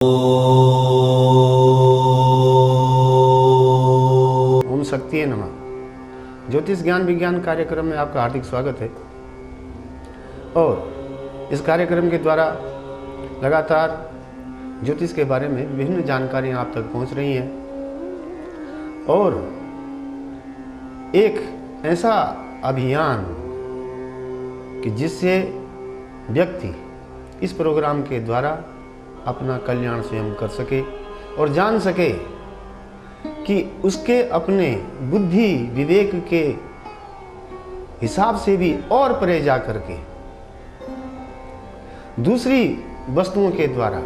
ओम शक्ति नमः। ज्योतिष ज्ञान विज्ञान कार्यक्रम में आपका हार्दिक स्वागत है। और इस कार्यक्रम के द्वारा लगातार ज्योतिष के बारे में विभिन्न जानकारियां आप तक पहुंच रही हैं और एक ऐसा अभियान कि जिससे व्यक्ति इस प्रोग्राम के द्वारा अपना कल्याण स्वयं कर सके और जान सके कि उसके अपने बुद्धि विवेक के हिसाब से भी और परे जा करके दूसरी वस्तुओं के द्वारा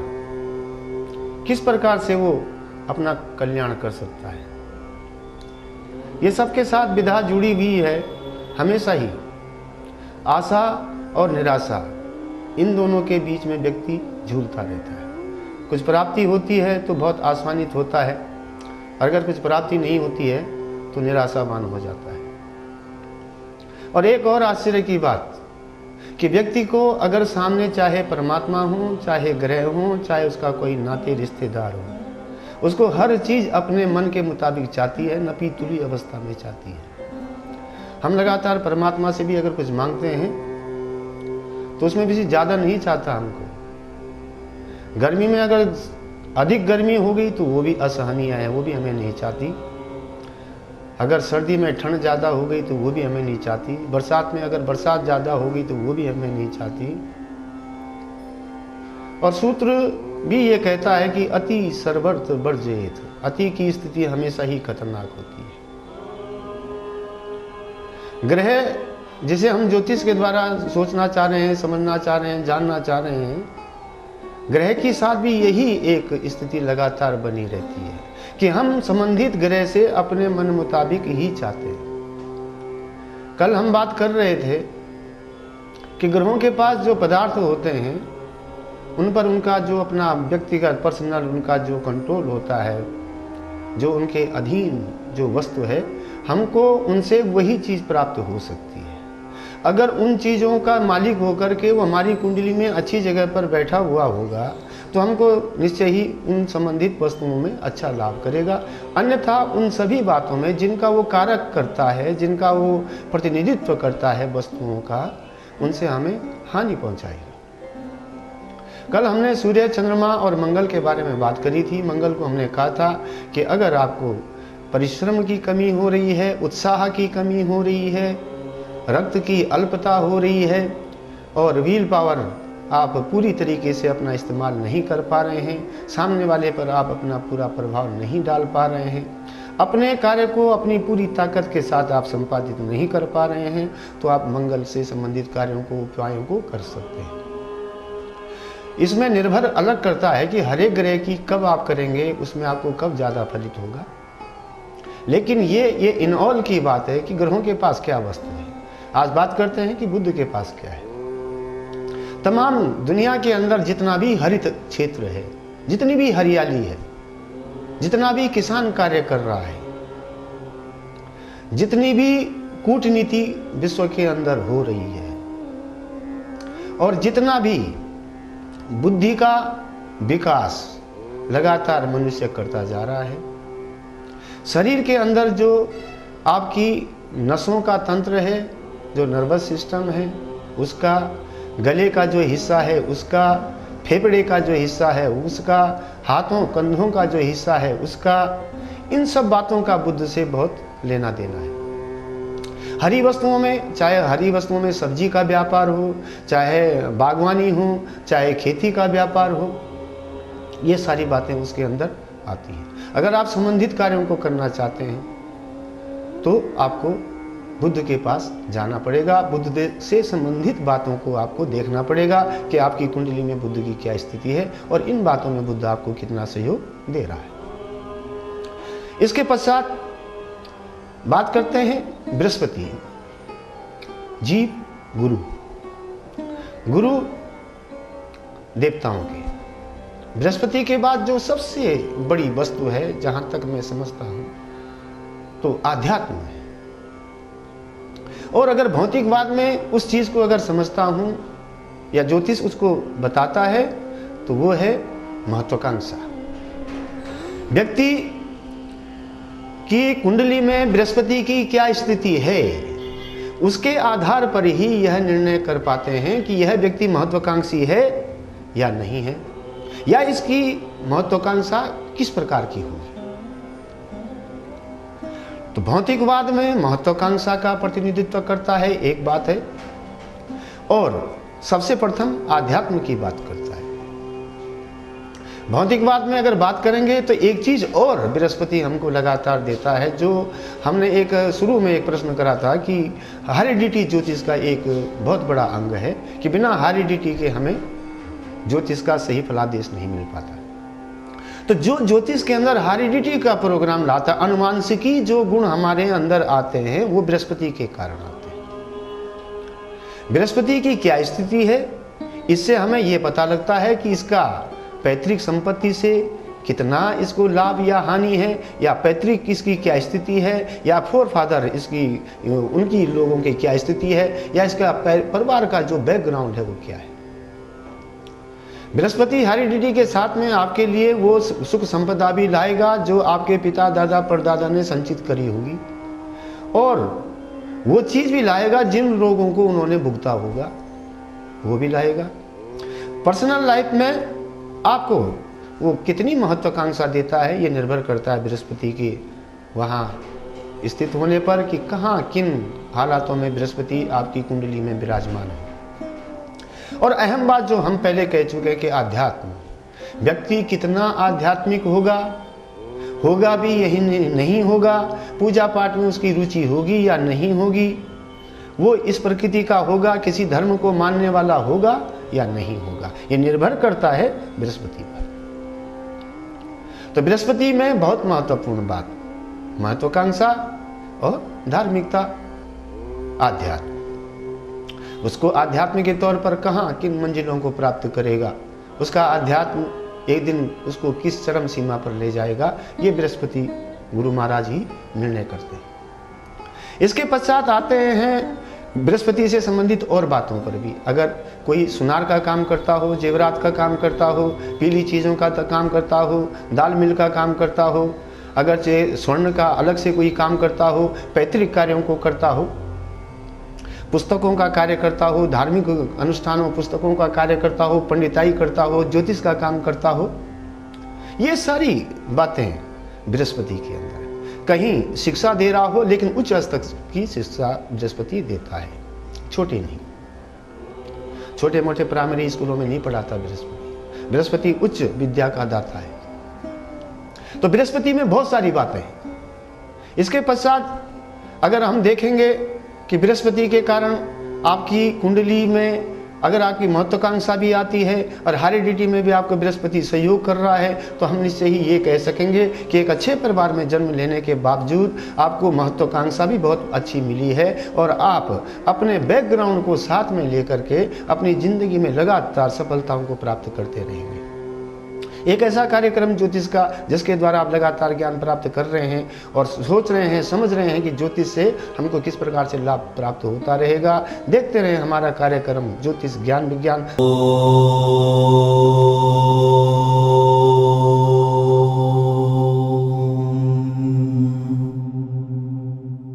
किस प्रकार से वो अपना कल्याण कर सकता है। ये सबके साथ विधा जुड़ी हुई है हमेशा ही। आशा और निराशा, इन दोनों के बीच में व्यक्ति झूलता रहता है। कुछ प्राप्ति होती है तो बहुत आसानित होता है, अगर कुछ प्राप्ति नहीं होती है तो निराशावान हो जाता है। और एक और आश्चर्य की बात कि व्यक्ति को अगर सामने चाहे परमात्मा हो, चाहे ग्रह हो, चाहे उसका कोई नाते रिश्तेदार हो, उसको हर चीज अपने मन के मुताबिक चाहती है, नपी तुली अवस्था में चाहती है। हम लगातार परमात्मा से भी अगर कुछ मांगते हैं तो उसमें भी ज़्यादा नहीं चाहता हमको। गर्मी में अगर अधिक गर्मी हो गई तो वो भी असहनीय है, वो भी हमें नहीं चाहती। अगर सर्दी में ठंड ज़्यादा हो गई तो वो भी हमें नहीं चाहती। बरसात में अगर बरसात ज़्यादा हो गई तो वो भी हमें नहीं चाहती। और सूत्र भी ये कहता है कि अति सर्वर्थ वर्जेत, अति की स्थिति हमेशा ही खतरनाक होती है। ग्रह जिसे हम ज्योतिष के द्वारा सोचना चाह रहे हैं, समझना चाह रहे हैं, जानना चाह रहे हैं, ग्रह के साथ भी यही एक स्थिति लगातार बनी रहती है कि हम संबंधित ग्रह से अपने मन मुताबिक ही चाहते हैं। कल हम बात कर रहे थे कि ग्रहों के पास जो पदार्थ होते हैं उन पर उनका जो अपना व्यक्तिगत पर्सनल उनका जो कंट्रोल होता है, जो उनके अधीन जो वस्तु है, हमको उनसे वही चीज़ प्राप्त हो सकती है। अगर उन चीज़ों का मालिक होकर के वो हमारी कुंडली में अच्छी जगह पर बैठा हुआ होगा तो हमको निश्चय ही उन संबंधित वस्तुओं में अच्छा लाभ करेगा। अन्यथा उन सभी बातों में जिनका वो कारक करता है, जिनका वो प्रतिनिधित्व करता है वस्तुओं का, उनसे हमें हानि पहुंचाएगा। कल हमने सूर्य, चंद्रमा और मंगल के बारे में बात करी थी। मंगल को हमने कहा था कि अगर आपको परिश्रम की कमी हो रही है, उत्साह की कमी हो रही है, रक्त की अल्पता हो रही है और व्हील पावर आप पूरी तरीके से अपना इस्तेमाल नहीं कर पा रहे हैं, सामने वाले पर आप अपना पूरा प्रभाव नहीं डाल पा रहे हैं, अपने कार्य को अपनी पूरी ताकत के साथ आप संपादित नहीं कर पा रहे हैं, तो आप मंगल से संबंधित कार्यों को, उपायों को कर सकते हैं। इसमें निर्भर अलग करता है कि हर एक ग्रह की कब आप करेंगे, उसमें आपको कब ज़्यादा फलित होगा। लेकिन ये इन ऑल की बात है कि ग्रहों के पास क्या वस्तु है। आज बात करते हैं कि बुध के पास क्या है। तमाम दुनिया के अंदर जितना भी हरित क्षेत्र है, जितनी भी हरियाली है, जितना भी किसान कार्य कर रहा है, जितनी भी कूटनीति विश्व के अंदर हो रही है और जितना भी बुद्धि का विकास लगातार मनुष्य करता जा रहा है, शरीर के अंदर जो आपकी नसों का तंत्र है, जो नर्वस सिस्टम है, उसका गले का जो हिस्सा है, उसका फेफड़े का जो हिस्सा है, उसका हाथों कंधों का जो हिस्सा है, उसका, इन सब बातों का बुद्ध से बहुत लेना देना है। हरी वस्तुओं में, चाहे हरी वस्तुओं में सब्जी का व्यापार हो, चाहे बागवानी हो, चाहे खेती का व्यापार हो, ये सारी बातें उसके अंदर आती हैं। अगर आप संबंधित कार्यों को करना चाहते हैं तो आपको बुद्ध के पास जाना पड़ेगा। बुद्ध से संबंधित बातों को आपको देखना पड़ेगा कि आपकी कुंडली में बुद्ध की क्या स्थिति है और इन बातों में बुद्ध आपको कितना सहयोग दे रहा है। इसके पश्चात बात करते हैं बृहस्पति, जीव गुरु, गुरु देवताओं के। बृहस्पति के बाद जो सबसे बड़ी वस्तु है, जहां तक मैं समझता हूं, तो आध्यात्म है। और अगर भौतिकवाद में उस चीज को अगर समझता हूं या ज्योतिष उसको बताता है तो वो है महत्वाकांक्षा। व्यक्ति की कुंडली में बृहस्पति की क्या स्थिति है, उसके आधार पर ही यह निर्णय कर पाते हैं कि यह व्यक्ति महत्वाकांक्षी है या नहीं है, या इसकी महत्वाकांक्षा किस प्रकार की होगी। तो भौतिकवाद में महत्वाकांक्षा का प्रतिनिधित्व करता है, एक बात है, और सबसे प्रथम आध्यात्म की बात करता है। भौतिकवाद में अगर बात करेंगे तो एक चीज और बृहस्पति हमको लगातार देता है, जो हमने एक शुरू में एक प्रश्न करा था कि हेरिडिटी ज्योतिष का एक बहुत बड़ा अंग है, कि बिना हेरिडिटी के हमें ज्योतिष का सही फलादेश नहीं मिल पाता। तो जो ज्योतिष के अंदर हेरिडिटी का प्रोग्राम लाता, अनुवांशिकी जो गुण हमारे अंदर आते हैं, वो बृहस्पति के कारण आते हैं। बृहस्पति की क्या स्थिति है, इससे हमें यह पता लगता है कि इसका पैतृक संपत्ति से कितना इसको लाभ या हानि है, या पैतृक इसकी क्या स्थिति है, या फोर फादर इसकी उनकी लोगों की क्या स्थिति है, या इसका परिवार का जो बैकग्राउंड है वो क्या है। बृहस्पति हेरिडिटी के साथ में आपके लिए वो सुख संपदा भी लाएगा जो आपके पिता दादा परदादा ने संचित करी होगी, और वो चीज भी लाएगा जिन लोगों को उन्होंने भुगता होगा वो भी लाएगा। पर्सनल लाइफ में आपको वो कितनी महत्वाकांक्षा देता है, ये निर्भर करता है बृहस्पति की वहाँ स्थित होने पर, कि कहाँ किन हालातों में बृहस्पति आपकी कुंडली में विराजमान है। और अहम बात जो हम पहले कह चुके हैं कि आध्यात्म, व्यक्ति कितना आध्यात्मिक होगा भी यही नहीं होगा, पूजा पाठ में उसकी रुचि होगी या नहीं होगी, वो इस प्रकृति का होगा, किसी धर्म को मानने वाला होगा या नहीं होगा, ये निर्भर करता है बृहस्पति पर। तो बृहस्पति में बहुत महत्वपूर्ण बात महत्वाकांक्षा और धार्मिकता, आध्यात्म। उसको आध्यात्म के तौर पर कहाँ किन मंजिलों को प्राप्त करेगा, उसका आध्यात्म एक दिन उसको किस चरम सीमा पर ले जाएगा, ये बृहस्पति गुरु महाराज ही निर्णय करते हैं। इसके पश्चात आते हैं बृहस्पति से संबंधित और बातों पर भी। अगर कोई सुनार का काम करता हो, जेवरात का काम करता हो, पीली चीज़ों का काम करता हो, दाल मिल का काम करता हो, अगर स्वर्ण का अलग से कोई काम करता हो, पैतृक कार्यों को करता हो, पुस्तकों का कार्य करता हो, धार्मिक अनुष्ठानों पुस्तकों का कार्य करता हो, पंडिताई करता हो, ज्योतिष का काम करता हो, ये सारी बातें बृहस्पति के अंदर। कहीं शिक्षा दे रहा हो लेकिन उच्च स्तर की शिक्षा बृहस्पति देता है, छोटी नहीं। छोटे मोटे प्राइमरी स्कूलों में नहीं पढ़ाता बृहस्पति। बृहस्पति उच्च विद्या का दाता है। तो बृहस्पति में बहुत सारी बातें हैं। इसके पश्चात अगर हम देखेंगे कि बृहस्पति के कारण आपकी कुंडली में अगर आपकी महत्वाकांक्षा भी आती है और हेरिडिटी में भी आपको बृहस्पति सहयोग कर रहा है, तो हम निश्चय ही ये कह सकेंगे कि एक अच्छे परिवार में जन्म लेने के बावजूद आपको महत्वाकांक्षा भी बहुत अच्छी मिली है, और आप अपने बैकग्राउंड को साथ में लेकर के अपनी जिंदगी में लगातार सफलताओं को प्राप्त करते रहेंगे। एक ऐसा कार्यक्रम ज्योतिष का जिसके द्वारा आप लगातार ज्ञान प्राप्त कर रहे हैं और सोच रहे हैं, समझ रहे हैं कि ज्योतिष से हमको किस प्रकार से लाभ प्राप्त होता रहेगा। देखते रहें हमारा कार्यक्रम ज्योतिष ज्ञान विज्ञान।